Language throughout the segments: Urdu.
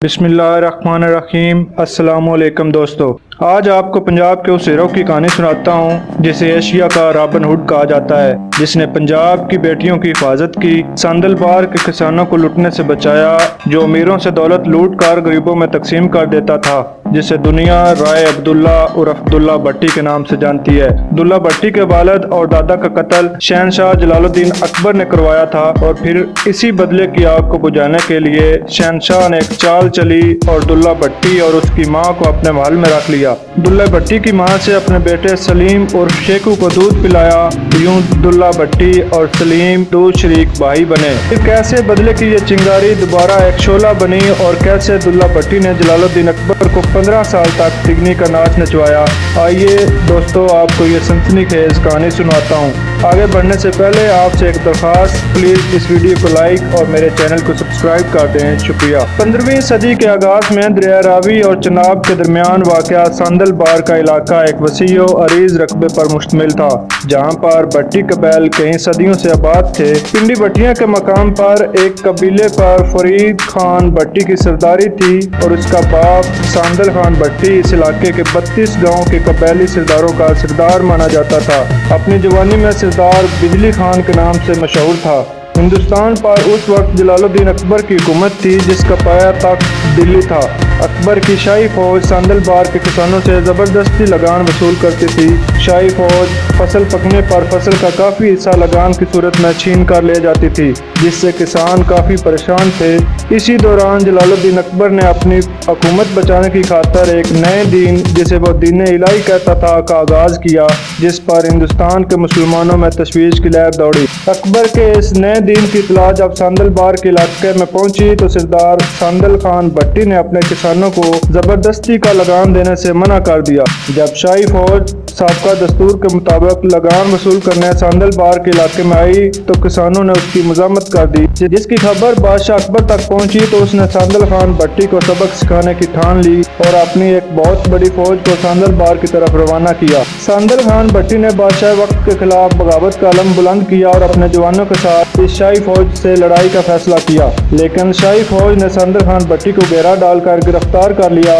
بسم اللہ الرحمن الرحیم۔ السلام علیکم دوستو، آج آپ کو پنجاب کے اس ہیرو کی کہانی سناتا ہوں جسے ایشیاکا رابن کہا جاتا ہے، جس نے پنجاب کی بیٹیوں کی حفاظت کی، ساندل بار کے کسانوں کو لوٹنے سے بچایا، جو امیروں سے دولت لوٹ کر غریبوں میں تقسیم کر دیتا تھا، جسے دنیا رائے عبداللہ عرف دلہ بھٹی کے نام سے جانتی ہے۔ دلہ بھٹی کے والد اور دادا کا قتل شہنشاہ جلال الدین اکبر نے کروایا تھا، اور پھر اسی بدلے کی آگ کو بجھانے کے لیے شہنشاہ نے ایک چال چلی اور دلہ بھٹی اور اس کی ماں کو اپنے محل میں رکھ لیا۔ دلہ بھٹی کی ماں سے اپنے بیٹے سلیم اور شیخو کو دودھ پلایا، یوں دلہ بھٹی اور سلیم دو شریک بھائی بنے۔ پھر کیسے بدلے کی یہ چنگاری دوبارہ ایک شعلہ بنی، اور کیسے دلہ بھٹی نے جلال الدین اکبر کو 15 سال تک تگنی کا ناچ نچوایا۔ آئیے دوستو، آپ کو یہ سنسنی خیز کہانی سناتا ہوں۔ آگے بڑھنے سے پہلے آپ سے ایک درخواست، پلیز اس ویڈیو کو لائک اور میرے چینل کو سبسکرائب کر دیں، شکریہ۔ 15ویں صدی کے آغاز میں دریائے راوی اور چناب کے درمیان واقع ساندل بار کا علاقہ ایک وسیع و عریض رقبے پر مشتمل تھا، جہاں پر بھٹی قبائل کئی صدیوں سے آباد تھے۔ پنڈی بھٹیاں کے مقام پر ایک قبیلے پر فرید خان بھٹی کی سرداری تھی، اور اس کا باپ ساندل خان بھٹی اس علاقے کے 32 گاؤں کے قبائلی سرداروں کا سردار مانا جاتا تھا۔ اپنی جوانی میں سردار بجلی خان کے نام سے مشہور تھا۔ ہندوستان پر اس وقت جلال الدین اکبر کی حکومت تھی، جس کا پایہ تخت دلی تھا۔ اکبر کی شاہی فوج ساندل بار کے کسانوں سے زبردستی لگان وصول کرتی تھی۔ شاہی فوج فصل پکنے پر فصل کا کافی حصہ لگان کی صورت میں چھین کر لے جاتی تھی، جس سے کسان کافی پریشان تھے۔ اسی دوران جلال الدین اکبر نے اپنی حکومت بچانے کی خاطر ایک نئے دین، جسے وہ دین الہی کہتا تھا، کا آغاز کیا، جس پر ہندوستان کے مسلمانوں میں تشویش کی لہر دوڑی۔ اکبر کے اس نئے دین کی اطلاع جب ساندل بار کے علاقے میں پہنچی تو سردار ساندل خان بھٹی نے اپنے کسانوں کو زبردستی کا لگان دینے سے منع کر دیا۔ جب شاہی فوج سابقہ دستور کے مطابق لگان وصول کرنے ساندل بار کے علاقے میں آئی تو کسانوں نے اس کی مذمت کر دی، جس کی خبر بادشاہ اکبر تک پہنچی تو اس نے ساندل خان بھٹی کو سبق سکھانے کی ٹھان لی اور اپنی ایک بہت بڑی فوج کو ساندل بار کی طرف روانہ کیا۔ ساندل خان بھٹی نے بادشاہ وقت کے خلاف بغاوت کا علم بلند کیا اور اپنے جوانوں کے ساتھ اس شاہی فوج سے لڑائی کا فیصلہ کیا، لیکن شاہی فوج نے ساندل خان بھٹی کو گھیرا ڈال کر گرفتار کر لیا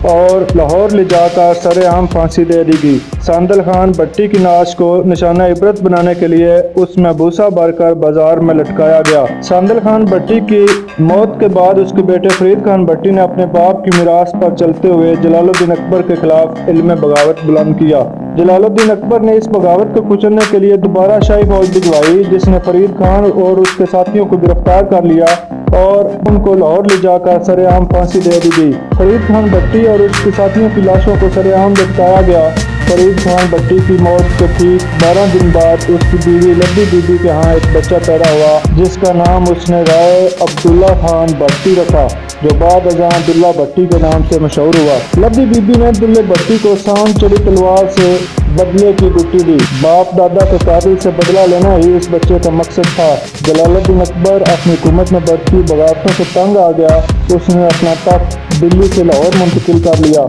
اور لاہور لے جا کر سرعام پھانسی دے دی گئی۔ ساندل خان بھٹی کی نعش کو نشانہ عبرت بنانے کے لیے اس میں بھوسا بھر کر بازار میں لٹکایا گیا۔ ساندل خان بھٹی کی موت کے بعد اس کے بیٹے فرید خان بھٹی نے اپنے باپ کی میراث پر چلتے ہوئے جلال الدین اکبر کے خلاف علم بغاوت بلند کیا۔ جلال الدین اکبر نے اس بغاوت کو کچلنے کے لیے دوبارہ شاہی فوج بھجوائی، جس نے فرید خان اور اس کے ساتھیوں کو گرفتار کر لیا اور ان کو لاہور لے جا کر سرعام پھانسی دے دی گئی۔ فرید خان بھٹی اور اس کے ساتھیوں کی لاشوں کو سرعام لٹکایا گیا۔ فرید خان بھٹی کی موت کے ٹھیک 12 دن بعد اس کی بیوی لدی بی بی کے ہاں ایک بچہ پیدا ہوا، جس کا نام اس نے رائے عبداللہ خان بھٹی رکھا، جو بعد ازاں دلہ بھٹی کے نام سے مشہور ہوا۔ لدی بی بی نے دلہ بھٹی کو سان چڑی تلوار سے بدلے کی گٹی دی۔ باپ دادا کے قاتل سے بدلہ لینا ہی اس بچے کا مقصد تھا۔ جلال الدین اکبر اپنی حکومت میں بڑھتی بغاوتوں سے تنگ آ گیا، اس نے اپنا تخت دلی سے لاہور منتقل کر لیا۔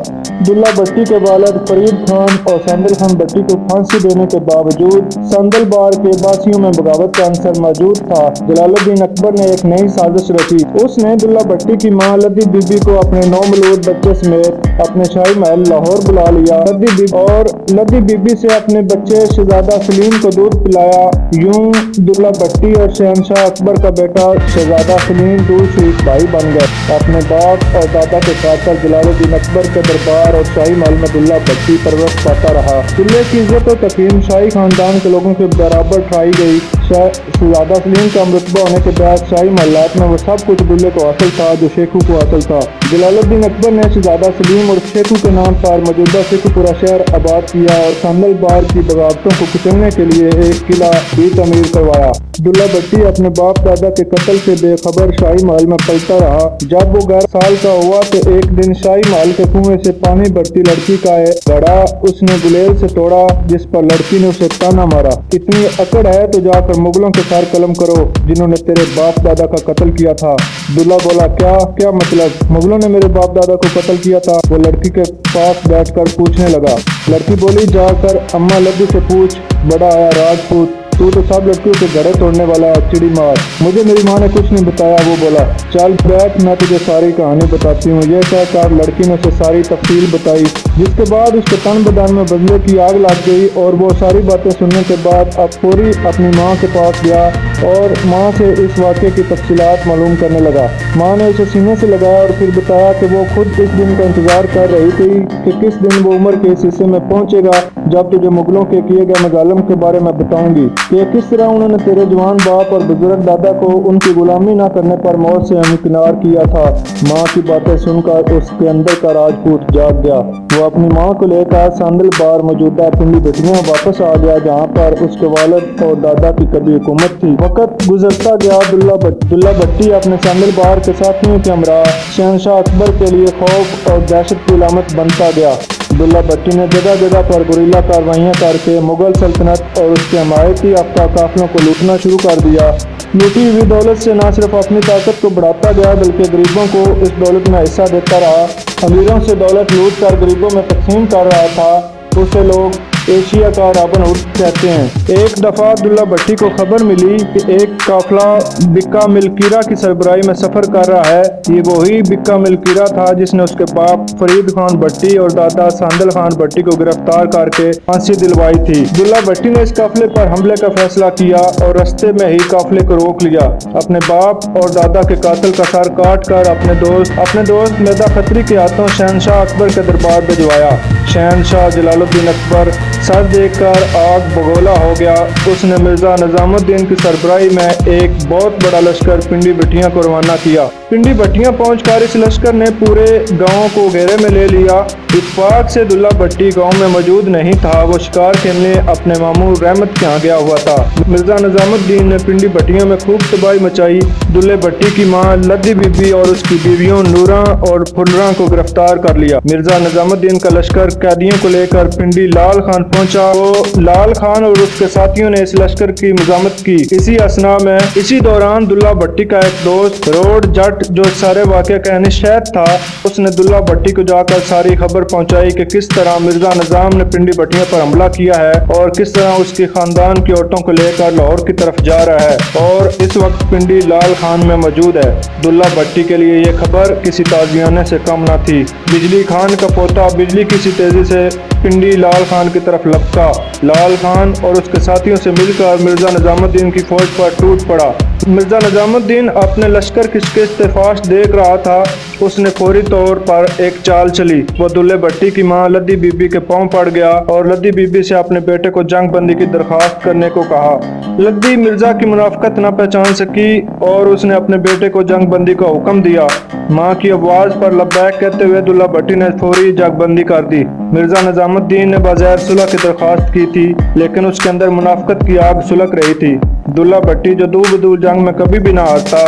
دلہ بھٹی کے والد فرید خان اور ساندل خان بھٹی کو پھانسی دینے کے باوجود ساندل بار کے باسیوں میں بغاوت کا عنصر موجود تھا۔ جلال الدین اکبر نے ایک نئی سازش رچی۔ اس نے دلہ بھٹی کی ماں لدی بی بی کو اپنے 9 مولود بچے سمیت اپنے شاہی محل لاہور بلا لیا، لدی بی بی سے اپنے بچے شہزادہ سلیم کو دودھ پلایا، یوں دلہ بھٹی اور شہنشاہ اکبر کا بیٹا شہزادہ سلیم دو شریک بھائی بن گئے۔ اپنے باپ اور دادا کے ساتھ جلال الدین اکبر کے دربار اور شاہی محل میں دلہ بھٹی پرورش پاتا رہا۔ دلے کی عزت و تقسیم شاہی خاندان کے لوگوں کے برابر ٹھہرائی گئی۔ شہزادہ سلیم کا مرتبہ ہونے کے بعد شاہی محلات میں وہ سب کچھ دلے کو حاصل تھا جو شیخو کو حاصل تھا۔ جلال الدین اکبر نے شہزادہ سلیم اور شیخو کے نام پر موجودہ شیخو پورہ شہر آباد کیا اور ساندل بار کی بغاوتوں کو کچلنے کے لیے ایک قلعہ بھی تعمیر کروایا۔ دلہ بھٹی اپنے باپ دادا کے قتل سے بے خبر شاہی محل میں پلتا رہا۔ جب وہ 11 سال کا ہوا تو ایک دن شاہی محل کے کنویں سے پانی بھرتی لڑکی کا ایک گھڑا اس نے گلیل سے توڑا، جس پر لڑکی نے اسے تانا مارا، اتنی اکڑ ہے تو جا کر مغلوں کے سر قلم کرو جنہوں نے تیرے باپ دادا کا قتل کیا تھا۔ دلہ بولا، کیا مطلب؟ مغلوں نے میرے باپ دادا کو قتل کیا تھا؟ وہ لڑکی کے پاس بیٹھ کر پوچھنے لگا۔ لڑکی بولی، جا کر اماں لدی سے پوچھ، بڑا آیا راجپوت، تو سب لڑکیوں کے گھڑے توڑنے والا ہے، چڑی مار۔ مجھے میری ماں نے کچھ نہیں بتایا، وہ بولا چل بیٹھ میں تجھے ساری کہانی بتاتی ہوں۔ یہ کہہ کر لڑکی نے اسے ساری تفصیل بتائی، جس کے بعد اس کے تن بدن میں بدلے کی آگ لگ گئی، اور وہ ساری باتیں سننے کے بعد اب فوری اپنی ماں کے پاس گیا اور ماں سے اس واقعے کی تفصیلات معلوم کرنے لگا۔ ماں نے اسے سینے سے لگایا اور پھر بتایا کہ وہ خود اس دن کا انتظار کر رہی تھی کہ کس دن وہ عمر کے اس حصے میں پہنچے گا جب تجھے مغلوں کے کیے گئے مظالم کے بارے میں بتاؤں گی کہ کس طرح انہوں نے تیرے جوان باپ اور بزرگ دادا کو ان کی غلامی نہ کرنے پر موت سے ہمکنار کیا تھا۔ ماں کی باتیں سن کر اس کے اندر کا راجپوت جاگ گیا۔ وہ اپنی ماں کو لے کر ساندل بار موجودہ پنڈی بھٹیاں واپس آ گیا، جہاں پر اس کے والد اور دادا کی کبھی حکومت تھی۔ وقت گزرتا گیا، دلہ بھٹی اپنے ساندل بار کے ساتھیوں کے ہمراہ شہنشاہ اکبر کے لیے خوف اور دہشت کی علامت بنتا گیا۔ دلہ بھٹی نے جگہ جگہ پر گوریلا کاروائیاں کر کے مغل سلطنت اور اس کے حمایتی یافتہ قافلوں کو لوٹنا شروع کر دیا۔ لوٹی ہوئی دولت سے نہ صرف اپنی طاقت کو بڑھاتا گیا بلکہ غریبوں کو اس دولت میں حصہ دیتا رہا۔ امیروں سے دولت لوٹ کر غریبوں میں تقسیم کر رہا تھا۔ اسے لوگ ایشیاکا رابن کہتے ہیں۔ ایک دفعہ دلہ بھٹی کو خبر ملی کہ ایک قافلہ بکا ملکیرہ کی سربراہی میں سفر کر رہا ہے۔ یہ وہی بکا ملکیرہ تھا جس نے اس کے باپ فرید خان بھٹی اور دادا ساندل خان بھٹی کو گرفتار کر کے پھانسی دلوائی تھی۔ دلہ بھٹی نے اس قافلے پر حملے کا فیصلہ کیا اور رستے میں ہی قافلے کو روک لیا۔ اپنے باپ اور دادا کے قاتل کا سر کاٹ کر اپنے دوست مرزا خطری کے ہاتھوں شہنشاہ اکبر کے دربار بھجوایا۔ شہنشاہ جلال الدین اکبر سر دیکھ کر آگ بگولا ہو گیا۔ اس نے مرزا نظام الدین کی سربراہی میں ایک بہت بڑا لشکر پنڈی بھٹیاں کو روانہ کیا۔ پنڈی بھٹیاں پہنچ کر اس لشکر نے پورے گاؤں کو گھیرے میں لے لیا۔ اتفاق سے دلہ بھٹی گاؤں میں موجود نہیں تھا، وہ شکار کھیلنے اپنے ماموں رحمت کے ہاں گیا ہوا تھا۔ مرزا نظام الدین نے پنڈی بھٹیاں میں خوب تباہی مچائی۔ دلہ بھٹی کی ماں لدی بی بی اور اس کی بیویوں نوراں اور پھلراں کو گرفتار کر لیا۔ مرزا نظام الدین کا لشکر قیدیوں کو لے کر پنڈی لال خان پہنچا۔ وہ لال خان اور اس کے ساتھیوں نے اس لشکر کی مزاحمت کی۔ اسی دوران دلہ بھٹی کا ایک دوست روڈ جٹ جو سارے واقعہ کا نشہد تھا، اس نے دلہ بھٹی کو جا کر ساری خبر پہنچائی کہ کس طرح مرزا نظام نے پنڈی بھٹیاں پر حملہ کیا ہے اور کس طرح اس کی خاندان کی عورتوں کو لے کر لاہور کی طرف جا رہا ہے اور اس وقت پنڈی لال خان میں موجود ہے۔ دلہ بھٹی کے لیے یہ خبر کسی تازیانے سے کم نہ تھی۔ بجلی خان کا پوتا بجلی کسی تیزی سے پنڈی لال خان کی طرف لپکا۔ لال خان اور اس کے ساتھیوں سے مل کر مرزا نظام الدین کی فوج پر ٹوٹ پڑا۔ مرزا نظام الدین اپنے لشکر کی شکست فاش دیکھ رہا تھا۔ اس نے فوری طور پر ایک چال چلی۔ وہ دلہ بھٹی کی ماں لدی بی بی کے پاؤں پڑ گیا اور لدی بی بی سے اپنے بیٹے کو جنگ بندی کی درخواست کرنے کو کہا۔ لدی مرزا کی منافقت نہ پہچان سکی اور اس نے اپنے بیٹے کو جنگ بندی کا حکم دیا۔ ماں کی آواز پر لبیک کہتے ہوئے دلہ بھٹی نے فوری جنگ بندی کر دی۔ مرزا نظام الدین نے بظاہر صلح کی درخواست کی تھی، لیکن اس کے اندر منافقت کی آگ سلگ رہی تھی۔ دلہ بھٹی جو دو بدول جنگ میں کبھی بھی نہ ہارتا،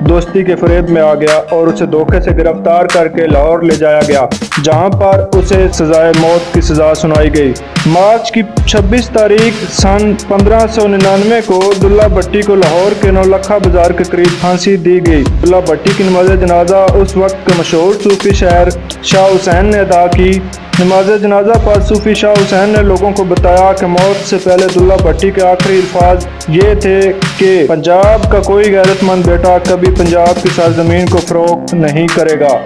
دوستی کے فریب میں آ گیا اور اسے دھوکے سے گرفتار کر کے لاہور لے جایا گیا، جہاں پر اسے سزائے موت کی سزا سنائی گئی۔ مارچ کی 26 تاریخ سن 1599 کو دلہ بھٹی کو لاہور کے نولکھا بازار کے قریب پھانسی دی گئی۔ دلہ بھٹی کی نماز جنازہ اس وقت کے مشہور صوفی شاعر شاہ حسین نے ادا کی۔ نماز جنازہ پر صوفی شاہ حسین نے لوگوں کو بتایا کہ موت سے پہلے دلہ بھٹی کے آخری الفاظ یہ تھے کہ پنجاب کا کوئی غیرت مند بیٹا کبھی پنجاب کی سرزمین کو فروخت نہیں کرے گا۔